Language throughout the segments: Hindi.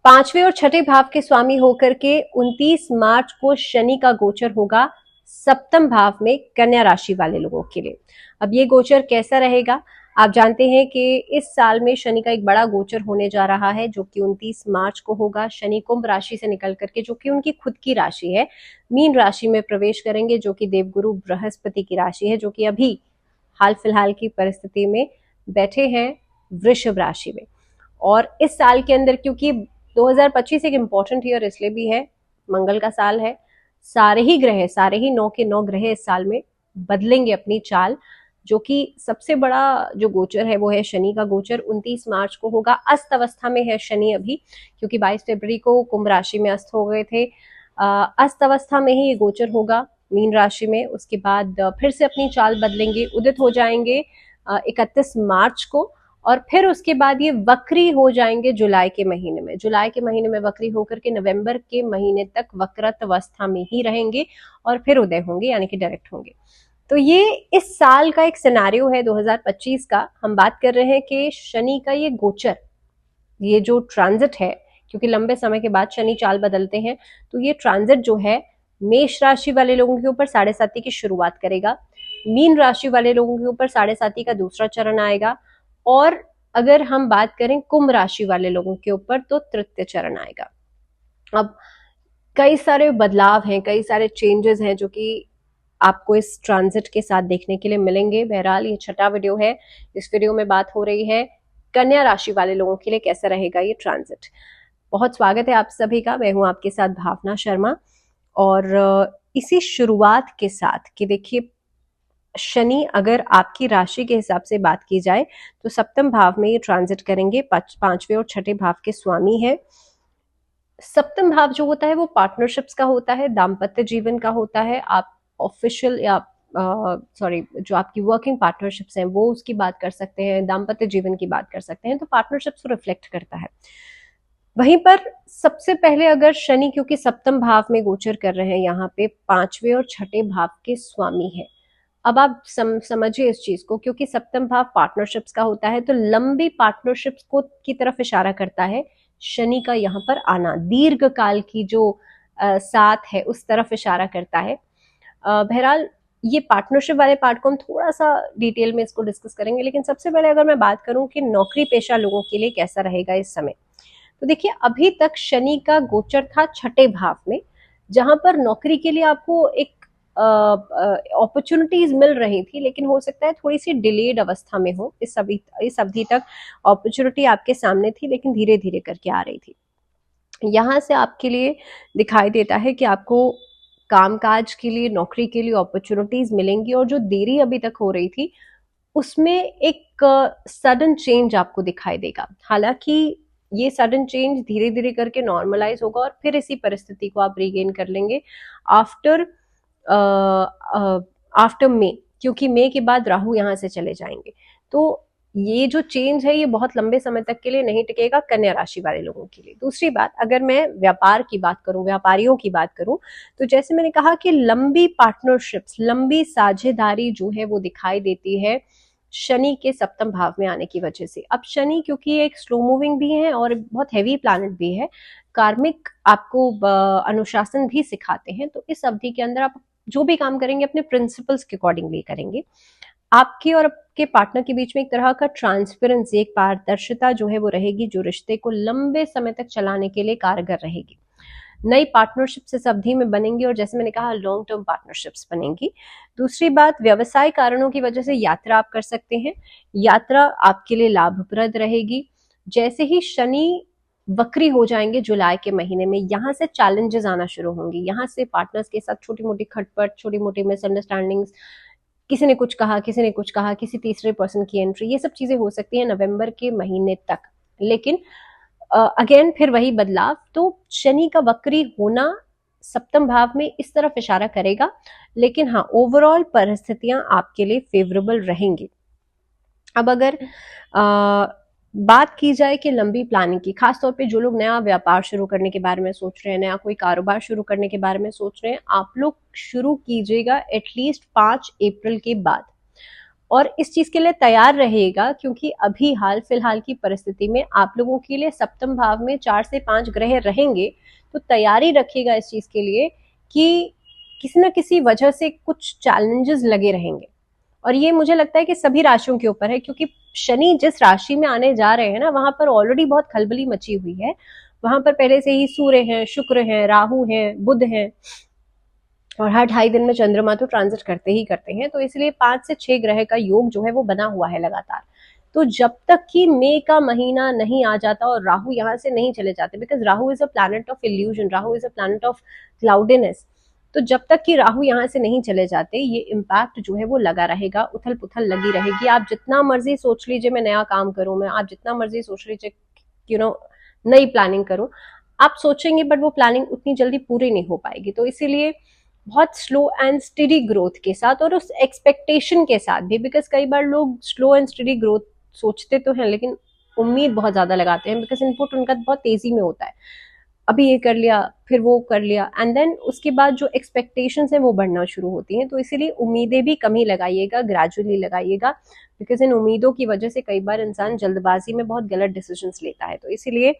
पांचवें और छठे भाव के स्वामी होकर के 29 मार्च को शनि का गोचर होगा सप्तम भाव में कन्या राशि वाले लोगों के लिए। अब ये गोचर कैसा रहेगा? आप जानते हैं कि इस साल में शनि का एक बड़ा गोचर होने जा रहा है जो कि 29 मार्च को होगा। शनि कुंभ राशि से निकल करके, जो कि उनकी खुद की राशि है, मीन राशि में प्रवेश करेंगे, जो कि देवगुरु बृहस्पति की राशि है, जो कि अभी हाल फिलहाल की परिस्थिति में बैठे हैं वृषभ राशि में। और इस साल के अंदर, क्योंकि 2025 एक इंपॉर्टेंट ईयर इसलिए भी है, मंगल का साल है, सारे ही 9 के 9 ग्रह इस साल में बदलेंगे अपनी चाल। जो कि सबसे बड़ा जो गोचर है वो है शनि का गोचर। 29 मार्च को होगा। अस्त अवस्था में है शनि अभी, क्योंकि 22 फरवरी को कुंभ राशि में अस्त हो गए थे। अस्त अवस्था में ही ये गोचर होगा मीन राशि में। उसके बाद फिर से अपनी चाल बदलेंगे, उदित हो जाएंगे 31 मार्च को, और फिर उसके बाद ये वक्री हो जाएंगे जुलाई के महीने में। जुलाई के महीने में वक्री होकर के नवंबर के महीने तक वक्रत अवस्था में ही रहेंगे और फिर उदय होंगे, यानी कि डायरेक्ट होंगे। तो ये इस साल का एक सिनेरियो है 2025 का। हम बात कर रहे हैं कि शनि का ये गोचर, ये जो ट्रांजिट है, क्योंकि लंबे समय के बाद शनि चाल बदलते हैं, तो ये ट्रांजिट जो है मेष राशि वाले लोगों के ऊपर 7.5 की शुरुआत करेगा। मीन राशि वाले लोगों के ऊपर 7.5 का दूसरा चरण आएगा, और अगर हम बात करें कुंभ राशि वाले लोगों के ऊपर तो तृतीय चरण आएगा। अब कई सारे बदलाव हैं, कई सारे चेंजेस हैं जो कि आपको इस ट्रांजिट के साथ देखने के लिए मिलेंगे। बहरहाल ये छठा वीडियो है। इस वीडियो में बात हो रही है कन्या राशि वाले लोगों के लिए कैसा रहेगा ये ट्रांजिट। बहुत स्वागत है आप सभी का। मैं हूं आपके साथ भावना शर्मा। और इसी शुरुआत के साथ कि देखिए, शनि अगर आपकी राशि के हिसाब से बात की जाए तो सप्तम भाव में ये ट्रांजिट करेंगे। पांचवें और छठे भाव के स्वामी है। सप्तम भाव जो होता है वो पार्टनरशिप्स का होता है, दाम्पत्य जीवन का होता है। आप ऑफिशियल या जो आपकी वर्किंग पार्टनरशिप्स हैं वो उसकी बात कर सकते हैं, दाम्पत्य जीवन की बात कर सकते हैं, तो पार्टनरशिप्स को रिफ्लेक्ट करता है। वहीं पर सबसे पहले अगर शनि, क्योंकि सप्तम भाव में गोचर कर रहे हैं, यहाँ पे पांचवें और छठे भाव के स्वामी है। अब आप समझिए इस चीज को, क्योंकि सप्तम भाव पार्टनरशिप्स का होता है तो लंबी पार्टनरशिप्स को की तरफ इशारा करता है शनि का यहाँ पर आना। दीर्घ काल की जो साथ है उस तरफ इशारा करता है। बहरहाल ये पार्टनरशिप वाले पार्ट को हम थोड़ा सा डिटेल में इसको डिस्कस करेंगे, लेकिन सबसे पहले अगर मैं बात करूं कि नौकरी पेशा लोगों के लिए कैसा रहेगा इस समय, तो देखिए अभी तक शनि का गोचर था छठे भाव में, जहां पर नौकरी के लिए आपको एक अपॉर्चुनिटीज मिल रही थी, लेकिन हो सकता है थोड़ी सी डिलेड अवस्था में हो। इस अवधि तक अपॉर्चुनिटी आपके सामने थी, लेकिन धीरे धीरे करके आ रही थी। यहां से आपके लिए दिखाई देता है कि आपको कामकाज के लिए, नौकरी के लिए अपॉर्चुनिटीज मिलेंगी, और जो देरी अभी तक हो रही थी उसमें एक सडन चेंज आपको दिखाई देगा। हालांकि ये सडन चेंज धीरे धीरे करके नॉर्मलाइज होगा और फिर इसी परिस्थिति को आप रीगेन कर लेंगे आफ्टर मे, क्योंकि मे के बाद राहु यहां से चले जाएंगे। तो ये जो चेंज है ये बहुत लंबे समय तक के लिए नहीं टिकेगा कन्या राशि वाले लोगों के लिए। दूसरी बात, अगर मैं व्यापार की बात करूं, व्यापारियों की बात करूं, तो जैसे मैंने कहा कि लंबी पार्टनरशिप्स, लंबी साझेदारी जो है वो दिखाई देती है शनि के सप्तम भाव में आने की वजह से। अब शनि क्योंकि एक स्लो मूविंग भी है और बहुत हैवी प्लैनेट भी है, कार्मिक आपको अनुशासन भी सिखाते हैं, तो इस अवधि के अंदर आप जो भी काम करेंगे अपने प्रिंसिपल्स के अकॉर्डिंगली करेंगे। आपके और आपके पार्टनर के बीच में एक तरह का ट्रांसपेरेंसी, एक पारदर्शिता जो है वो रहेगी, जो रिश्ते को लंबे समय तक चलाने के लिए कारगर रहेगी। नई पार्टनरशिप्स इस अवधि में बनेंगी, और जैसे मैंने कहा लॉन्ग टर्म पार्टनरशिप्स बनेंगी। दूसरी बात, व्यवसाय कारणों की वजह से यात्रा आप कर सकते हैं। यात्रा आपके लिए लाभप्रद रहेगी। जैसे ही शनि वक्री हो जाएंगे जुलाई के महीने में, यहाँ से चैलेंजेस आना शुरू होंगी। यहाँ से पार्टनर्स के साथ छोटी मोटी खटपट, छोटी मोटी मिसअंडरस्टैंडिंग्स, किसी ने कुछ कहा, किसी ने कुछ कहा, किसी तीसरे पर्सन की एंट्री, ये सब चीजें हो सकती है नवंबर के महीने तक। लेकिन अगेन फिर वही बदलाव। तो शनि का वक्री होना सप्तम भाव में इस तरफ इशारा करेगा, लेकिन हाँ ओवरऑल परिस्थितियां आपके लिए फेवरेबल रहेंगी। अब अगर बात की जाए कि लंबी प्लानिंग की, खासतौर पे जो लोग नया व्यापार शुरू करने के बारे में सोच रहे हैं, नया कोई कारोबार शुरू करने के बारे में सोच रहे हैं, आप लोग शुरू कीजिएगा एटलीस्ट 5 अप्रैल के बाद। और इस चीज के लिए तैयार रहेगा, क्योंकि अभी हाल फिलहाल की परिस्थिति में आप लोगों के लिए सप्तम भाव में 4 से 5 ग्रह रहेंगे, तो तैयारी रखिएगा इस चीज के लिए कि किसी न किसी वजह से कुछ चैलेंजेस लगे रहेंगे। और ये मुझे लगता है कि सभी राशियों के ऊपर है, क्योंकि शनि जिस राशि में आने जा रहे हैं ना, वहां पर ऑलरेडी बहुत खलबली मची हुई है। वहां पर पहले से ही सूर्य हैं, शुक्र हैं, राहु हैं, बुध हैं, और हर 2.5 दिन में चंद्रमा तो ट्रांजिट करते ही करते हैं। तो इसलिए 5 से 6 ग्रह का योग जो है वो बना हुआ है लगातार। तो जब तक कि मई का महीना नहीं आ जाता और राहु यहाँ से नहीं चले जाते, because Rahu is a planet of illusion, Rahu is a planet of cloudiness, तो जब तक कि राहु यहाँ से नहीं चले जाते, ये इम्पैक्ट जो है वो लगा रहेगा, उथल पुथल लगी रहेगी। आप जितना मर्जी सोच लीजिए मैं नया काम करूं, मैं आप जितना मर्जी सोच लीजिए नई प्लानिंग करूं, आप सोचेंगे बट वो प्लानिंग उतनी जल्दी पूरी नहीं हो पाएगी। तो इसीलिए बहुत स्लो एंड स्टडी ग्रोथ के साथ और उस एक्सपेक्टेशन के साथ भी, बिकॉज कई बार लोग स्लो एंड स्टडी ग्रोथ सोचते तो हैं लेकिन उम्मीद बहुत ज्यादा लगाते हैं, बिकॉज इनपुट उनका बहुत तेजी में होता है। अभी ये कर लिया, फिर वो कर लिया, एंड देन उसके बाद जो एक्सपेक्टेशंस हैं वो बढ़ना शुरू होती हैं। तो इसीलिए उम्मीदें भी कम ही लगाइएगा, ग्रेजुअली लगाइएगा, बिकॉज इन उम्मीदों की वजह से कई बार इंसान जल्दबाजी में बहुत गलत डिसीजंस लेता है। तो इसीलिए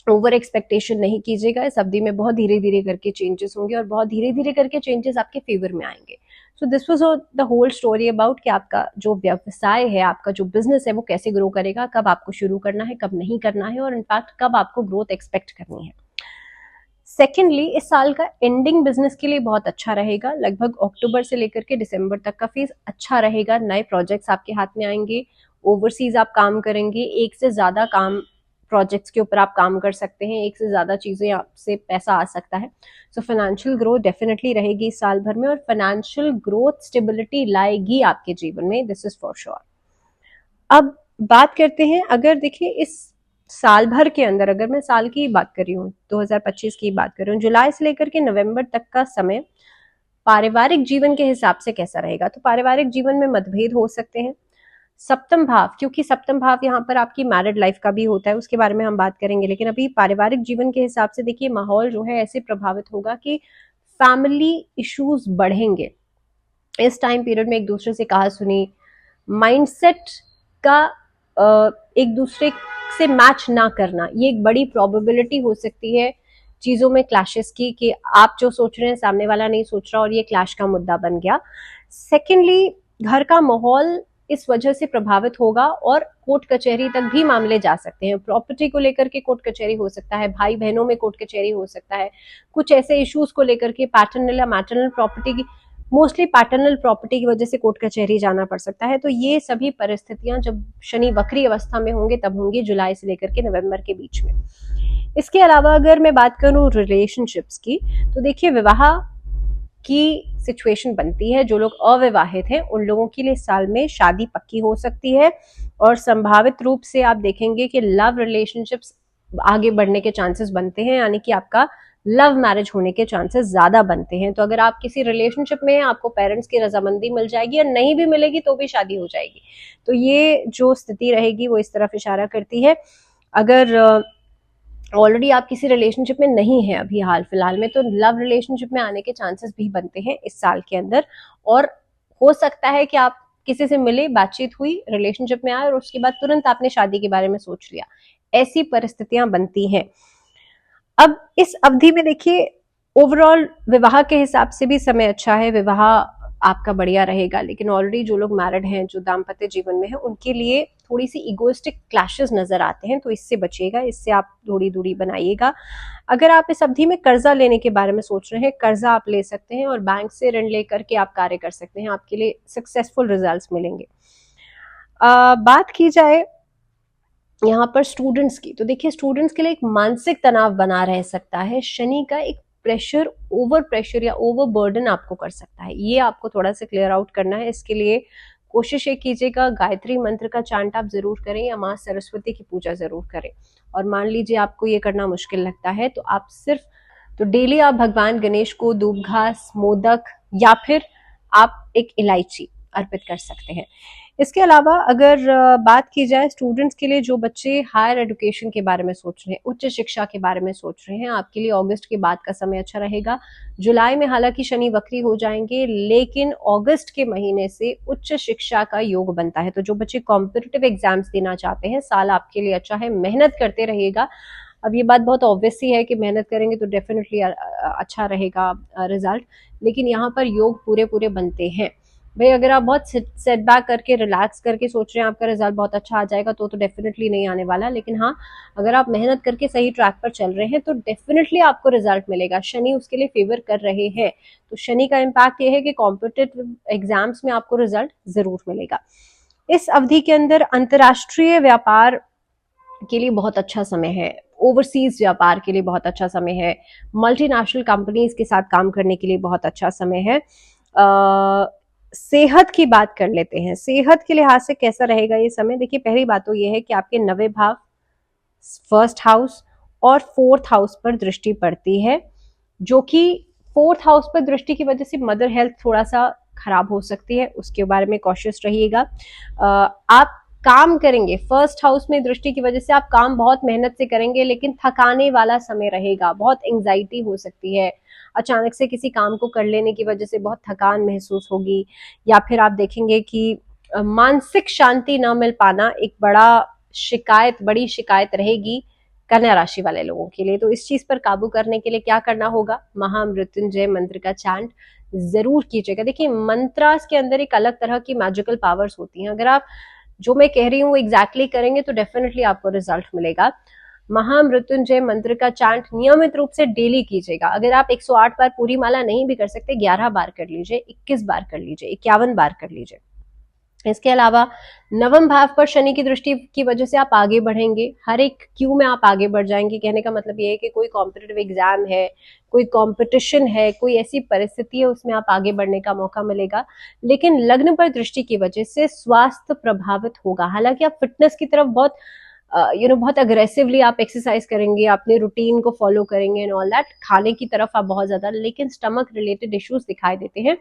ओवर एक्सपेक्टेशन नहीं कीजिएगा। इस अवधि में बहुत धीरे धीरे करके चेंजेस होंगे और बहुत धीरे धीरे करके चेंजेस आपके फेवर में आएंगे। So this was the whole story about कि आपका जो व्यवसाय है, आपका जो बिजनेस है वो कैसे ग्रो करेगा, कब आपको शुरू करना है, कब नहीं करना है, और इनफैक्ट कब आपको ग्रोथ एक्सपेक्ट करनी है। सेकेंडली, इस साल का एंडिंग बिजनेस के लिए बहुत अच्छा रहेगा। लगभग अक्टूबर से लेकर के दिसंबर तक का फेज अच्छा रहेगा। नए प्रोजेक्ट्स आपके हाथ में आएंगे, ओवरसीज आप काम करेंगे, एक से ज्यादा काम प्रोजेक्ट्स के ऊपर आप काम कर सकते हैं, एक से ज्यादा चीजें आपसे पैसा आ सकता है। सो फाइनेंशियल ग्रोथ डेफिनेटली रहेगी इस साल भर में, और फाइनेंशियल ग्रोथ स्टेबिलिटी लाएगी आपके जीवन में, दिस इज फॉर श्योर। अब बात करते हैं, अगर देखिए इस साल भर के अंदर, अगर मैं साल की बात कर रही हूँ, 2025 की बात कर रही हूँ, जुलाई से लेकर के नवंबर तक का समय पारिवारिक जीवन के हिसाब से कैसा रहेगा। तो पारिवारिक जीवन में मतभेद हो सकते हैं। सप्तम भाव, क्योंकि सप्तम भाव यहाँ पर आपकी मैरिड लाइफ का भी होता है, उसके बारे में हम बात करेंगे, लेकिन अभी पारिवारिक जीवन के हिसाब से देखिए माहौल जो है ऐसे प्रभावित होगा कि फैमिली इश्यूज बढ़ेंगे। इस टाइम पीरियड में एक दूसरे से कहा सुनी, माइंडसेट का एक दूसरे से मैच ना करना, ये एक बड़ी प्रोबेबिलिटी हो सकती है चीजों में क्लैशेस की, कि आप जो सोच रहे हैं सामने वाला नहीं सोच रहा, और ये क्लैश का मुद्दा बन गया। सेकेंडली, घर का माहौल इस वजह से प्रभावित होगा और कोर्ट कचहरी तक भी मामले जा सकते हैं। प्रॉपर्टी को लेकर के कोर्ट कचहरी हो सकता है, भाई बहनों में कोर्ट कचहरी हो सकता है, कुछ ऐसे इश्यूज को लेकर के पैटर्नल या मैटरनल प्रॉपर्टी की, मोस्टली पैटर्नल प्रॉपर्टी की वजह से कोर्ट कचहरी जाना पड़ सकता है। तो ये सभी परिस्थितियां जब शनि वक्री अवस्था में होंगे तब होंगी, जुलाई से लेकर के नवंबर के बीच में। इसके अलावा अगर मैं बात करूं रिलेशनशिप्स की, तो देखिए विवाह की सिचुएशन बनती है। जो लोग अविवाहित हैं उन लोगों के लिए इस साल में शादी पक्की हो सकती है, और संभावित रूप से आप देखेंगे कि लव रिलेशनशिप्स आगे बढ़ने के चांसेस बनते हैं, यानी कि आपका लव मैरिज होने के चांसेस ज्यादा बनते हैं। तो अगर आप किसी रिलेशनशिप में हैं, आपको पेरेंट्स की रजामंदी मिल जाएगी, और नहीं भी मिलेगी तो भी शादी हो जाएगी। तो ये जो स्थिति रहेगी वो इस तरफ इशारा करती है। अगर ऑलरेडी आप किसी रिलेशनशिप में नहीं है अभी हाल फिलहाल में, तो लव रिलेशनशिप में आने के चांसेस भी बनते हैं इस साल के अंदर। और हो सकता है कि आप किसी से मिले, बातचीत हुई, रिलेशनशिप में आए और उसके बाद तुरंत आपने शादी के बारे में सोच लिया, ऐसी परिस्थितियां बनती हैं। अब इस अवधि में देखिए ओवरऑल विवाह के हिसाब से भी समय अच्छा है, विवाह आपका बढ़िया रहेगा। लेकिन ऑलरेडी जो लोग मैरिड हैं, जो दाम्पत्य जीवन में हैं, उनके लिए थोड़ी सी इगोइस्टिक क्लैशेस नजर आते हैं, तो इससे बचिएगा, इससे आप थोड़ी दूरी बनाइएगा। अगर आप इस अवधि में कर्जा लेने के बारे में सोच रहे हैं, कर्जा आप ले सकते हैं और बैंक से ऋण लेकर के आप कार्य कर सकते हैं, आपके लिए सक्सेसफुल रिजल्ट्स मिलेंगे। बात की जाए यहाँ पर स्टूडेंट्स की, तो देखिए स्टूडेंट्स के लिए एक मानसिक तनाव बना रह सकता है। शनि का एक ओवर प्रेशर या ओवर बर्डन आपको कर सकता है, ये आपको थोड़ा सा क्लियर आउट करना है। इसके लिए कोशिश ये कीजिएगा, गायत्री मंत्र का चांट आप जरूर करें, या माँ सरस्वती की पूजा जरूर करें। और मान लीजिए आपको ये करना मुश्किल लगता है, तो आप डेली आप भगवान गणेश को दूब घास, मोदक, या फिर आप एक इलायची अर्पित कर सकते हैं। इसके अलावा अगर बात की जाए स्टूडेंट्स के लिए, जो बच्चे हायर एजुकेशन के बारे में सोच रहे हैं, उच्च शिक्षा के बारे में सोच रहे हैं, आपके लिए अगस्त के बाद का समय अच्छा रहेगा। जुलाई में हालांकि शनि वक्री हो जाएंगे, लेकिन अगस्त के महीने से उच्च शिक्षा का योग बनता है। तो जो बच्चे कॉम्पिटिटिव एग्जाम्स देना चाहते हैं, साल आपके लिए अच्छा है, मेहनत करते रहिएगा। अब ये बात बहुत ऑब्वियस ही है कि मेहनत करेंगे तो डेफिनेटली अच्छा रहेगा रिजल्ट, लेकिन यहाँ पर योग पूरे पूरे बनते हैं। भाई अगर आप बहुत सेट बैक करके रिलैक्स करके सोच रहे हैं आपका रिजल्ट बहुत अच्छा आ जाएगा, तो डेफिनेटली नहीं आने वाला। लेकिन हाँ, अगर आप मेहनत करके सही ट्रैक पर चल रहे हैं तो डेफिनेटली आपको रिजल्ट मिलेगा। शनि उसके लिए फेवर कर रहे हैं, तो शनि का इम्पैक्ट ये है कि कॉम्पिटिटिव एग्जाम्स में आपको रिजल्ट जरूर मिलेगा। इस अवधि के अंदर अंतर्राष्ट्रीय व्यापार के लिए बहुत अच्छा समय है, ओवरसीज व्यापार के लिए बहुत अच्छा समय है, मल्टीनेशनल कंपनीज के साथ काम करने के लिए बहुत अच्छा समय है। सेहत की बात कर लेते हैं, सेहत के लिहाज से कैसा रहेगा ये समय। देखिए पहली बात तो ये है कि आपके 9वें भाव, फर्स्ट हाउस और फोर्थ हाउस पर दृष्टि पड़ती है, जो कि फोर्थ हाउस पर दृष्टि की वजह से मदर हेल्थ थोड़ा सा खराब हो सकती है, उसके बारे में कॉशियस रहिएगा। आप काम करेंगे, फर्स्ट हाउस में दृष्टि की वजह से आप काम बहुत मेहनत से करेंगे, लेकिन थकाने वाला समय रहेगा, बहुत एंजाइटी हो सकती है, अचानक से किसी काम को कर लेने की वजह से बहुत थकान महसूस होगी, या फिर आप देखेंगे कि मानसिक शांति न मिल पाना एक बड़ी शिकायत रहेगी कन्या राशि वाले लोगों के लिए। तो इस चीज पर काबू करने के लिए क्या करना होगा, महामृत्युंजय मंत्र का चैंट जरूर कीजिएगा। देखिए मंत्रास के अंदर एक अलग तरह की मैजिकल पावर्स होती हैं, अगर आप जो मैं कह रही हूँ वो एग्जैक्टली करेंगे तो डेफिनेटली आपको रिजल्ट मिलेगा। महामृत्युंजय मंत्र का चैंट नियमित रूप से डेली कीजिएगा। अगर आप 108 बार पूरी माला नहीं भी कर सकते, 11 बार कर लीजिए, 21 बार कर लीजिए, 51 बार कर लीजिए। इसके अलावा 9वें भाव पर शनि की दृष्टि की वजह से आप आगे बढ़ेंगे, हर एक क्यू में आप आगे बढ़ जाएंगे। कहने का मतलब ये है कि कोई कॉम्पिटिटिव एग्जाम है, कोई कंपटीशन है, कोई ऐसी परिस्थिति है, उसमें आप आगे बढ़ने का मौका मिलेगा। लेकिन लग्न पर दृष्टि की वजह से स्वास्थ्य प्रभावित होगा। हालांकि आप फिटनेस की तरफ बहुत अग्रेसिवली आप एक्सरसाइज करेंगे, अपने रूटीन को फॉलो करेंगे एंड ऑल दैट, खाने की तरफ आप बहुत ज्यादा, लेकिन स्टमक रिलेटेड इश्यूज दिखाई देते हैं।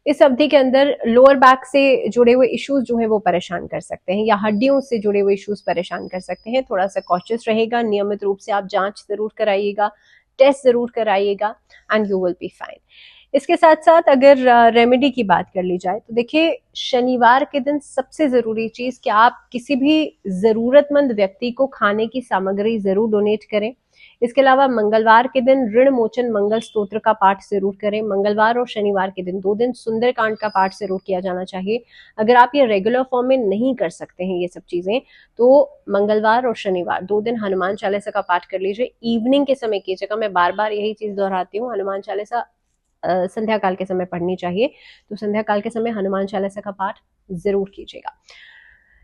इस अवधि के अंदर लोअर बैक से जुड़े हुए इश्यूज जो है वो परेशान कर सकते हैं, या हड्डियों से जुड़े हुए इश्यूज परेशान कर सकते हैं। थोड़ा सा कॉशियस रहेगा, नियमित रूप से आप जांच जरूर कराइएगा, टेस्ट जरूर कराइएगा, and you will be fine. इसके साथ साथ अगर रेमेडी की बात कर ली जाए तो देखिए शनिवार के दिन सबसे जरूरी चीज कि आप किसी भी जरूरतमंद व्यक्ति को खाने की सामग्री जरूर डोनेट करें। इसके अलावा मंगलवार के दिन ऋण मोचन मंगल स्तोत्र का पाठ जरूर करें। मंगलवार और शनिवार के दिन 2 दिन सुंदरकांड का पाठ जरूर किया जाना चाहिए। अगर आप ये रेगुलर फॉर्म में नहीं कर सकते हैं ये सब चीजें, तो मंगलवार और शनिवार 2 दिन हनुमान चालीसा का पाठ कर लीजिए। इवनिंग के समय कीजिएगा, मैं बार बार यही चीज दोहराती हूँ, हनुमान चालीसा संध्या काल के समय पढ़नी चाहिए, तो संध्या काल के समय हनुमान चालीसा का पाठ जरूर कीजिएगा।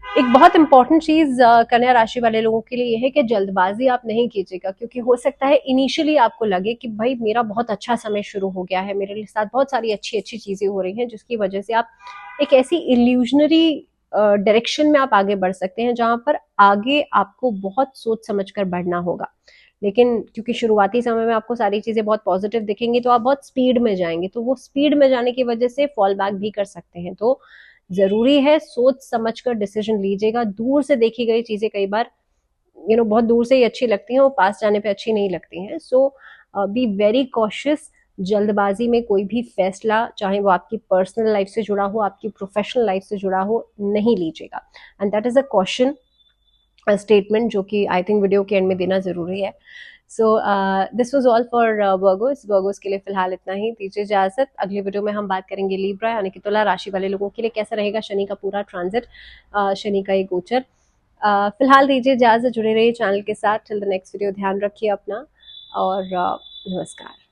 एक बहुत इंपॉर्टेंट चीज कन्या राशि वाले लोगों के लिए यह है कि जल्दबाजी आप नहीं कीजिएगा, क्योंकि हो सकता है इनिशियली आपको लगे कि भाई मेरा बहुत अच्छा समय शुरू हो गया है, मेरे साथ बहुत सारी अच्छी अच्छी चीजें हो रही हैं, जिसकी वजह से आप एक ऐसी इल्यूजनरी डायरेक्शन में आप आगे बढ़ सकते हैं जहां पर आगे आपको बहुत सोच समझ कर बढ़ना होगा। लेकिन क्योंकि शुरुआती समय में आपको सारी चीजें बहुत पॉजिटिव दिखेंगी, तो आप बहुत स्पीड में जाएंगे, तो वो स्पीड में जाने की वजह से फॉल बैक भी कर सकते हैं। तो जरूरी है सोच समझकर डिसीजन लीजिएगा। दूर से देखी गई चीजें कई बार बहुत दूर से ही अच्छी लगती हैं, वो पास जाने पे अच्छी नहीं लगती हैं। सो बी वेरी कॉशियस। जल्दबाजी में कोई भी फैसला, चाहे वो आपकी पर्सनल लाइफ से जुड़ा हो, आपकी प्रोफेशनल लाइफ से जुड़ा हो, नहीं लीजिएगा। And that is a caution statement जो कि आई थिंक वीडियो के एंड में देना जरूरी है। सो this was all for Virgo's के लिए फिलहाल इतना ही, दीजिए इजाजत। अगली वीडियो में हम बात करेंगे लिब्रा यानी कि तुला राशि वाले लोगों के लिए कैसा रहेगा शनि का पूरा ट्रांजिट, शनि का ये गोचर। फिलहाल दीजिए इजाजत, जुड़े रहिए चैनल के साथ। टिल द नेक्स्ट वीडियो ध्यान रखिए अपना, और नमस्कार।